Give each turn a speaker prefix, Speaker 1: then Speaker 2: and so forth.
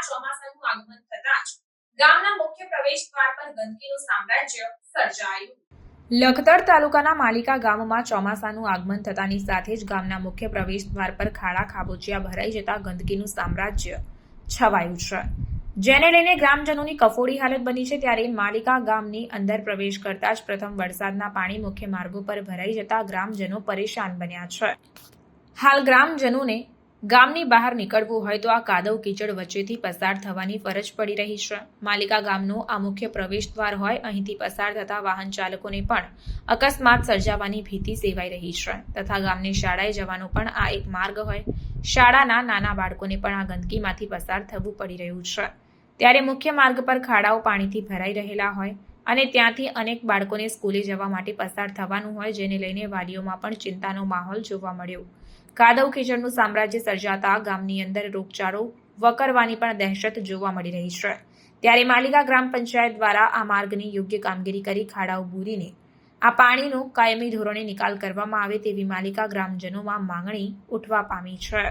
Speaker 1: ચોમાસાનું આગમન થતાં જ ગામના મુખ્ય પ્રવેશ દ્વાર પર ગંદકીનું સામ્રાજ્ય સર્જાયું। લખતર તાલુકાના માલિકા ગામમાં ચોમાસાનું આગમન થતાની સાથે જ ગામના મુખ્ય પ્રવેશ દ્વાર પર ખાડા ખાબોચિયા ભરાઈ જતા ગંદકીનું સામ્રાજ્ય છવાયું છે, જેને લઈને ગ્રામજનોની કફોડી હાલત બની છે। ત્યારે માલિકા ગામની અંદર પ્રવેશ કરતા જ પ્રથમ વરસાદના પાણી મુખ્ય માર્ગો પર ભરાઈ જતા ગ્રામજનો પરેશાન બન્યા છે। હાલ ગ્રામજનોને ગામની બહાર નીકળવું હોય તો આ કાદવ કીચડ વચ્ચેથી પસાર થવાની ફરજ પડી રહી છે। માલિકા ગામનો આ મુખ્ય પ્રવેશ દ્વાર હોય, અહીંથી પસાર થતા વાહન ચાલકોને પણ અકસ્માત સર્જાવાની ભીતિ સેવાઈ રહી છે તથા ગામની શાળાએ જવાનો પણ આ એક માર્ગ હોય, શાળાના નાના બાળકોને પણ આ ગંદકીમાંથી પસાર થવું પડી રહ્યું છે। ત્યારે મુખ્ય માર્ગ પર ખાડાઓ પાણીથી ભરાઈ રહેલા હોય અને ત્યાંથી અનેક બાળકોને સ્કૂલે જવા માટે પસાર થવાનું હોય, જેને લઈને વાલીઓમાં પણ ચિંતાનો માહોલ જોવા મળ્યો। કાદવ કીચડનું સામ્રાજ્ય સર્જાતા ગામની અંદર રોગચાળો વકરવાની પણ દહેશત જોવા મળી રહી છે। ત્યારે માલિકા ગ્રામ પંચાયત દ્વારા આ માર્ગની યોગ્ય કામગીરી કરી ખાડાઓ બૂરીને આ પાણીનો કાયમી ધોરણે નિકાલ કરવામાં આવે તેવી માલિકા ગ્રામજનોમાં માંગણી ઉઠવા પામી છે।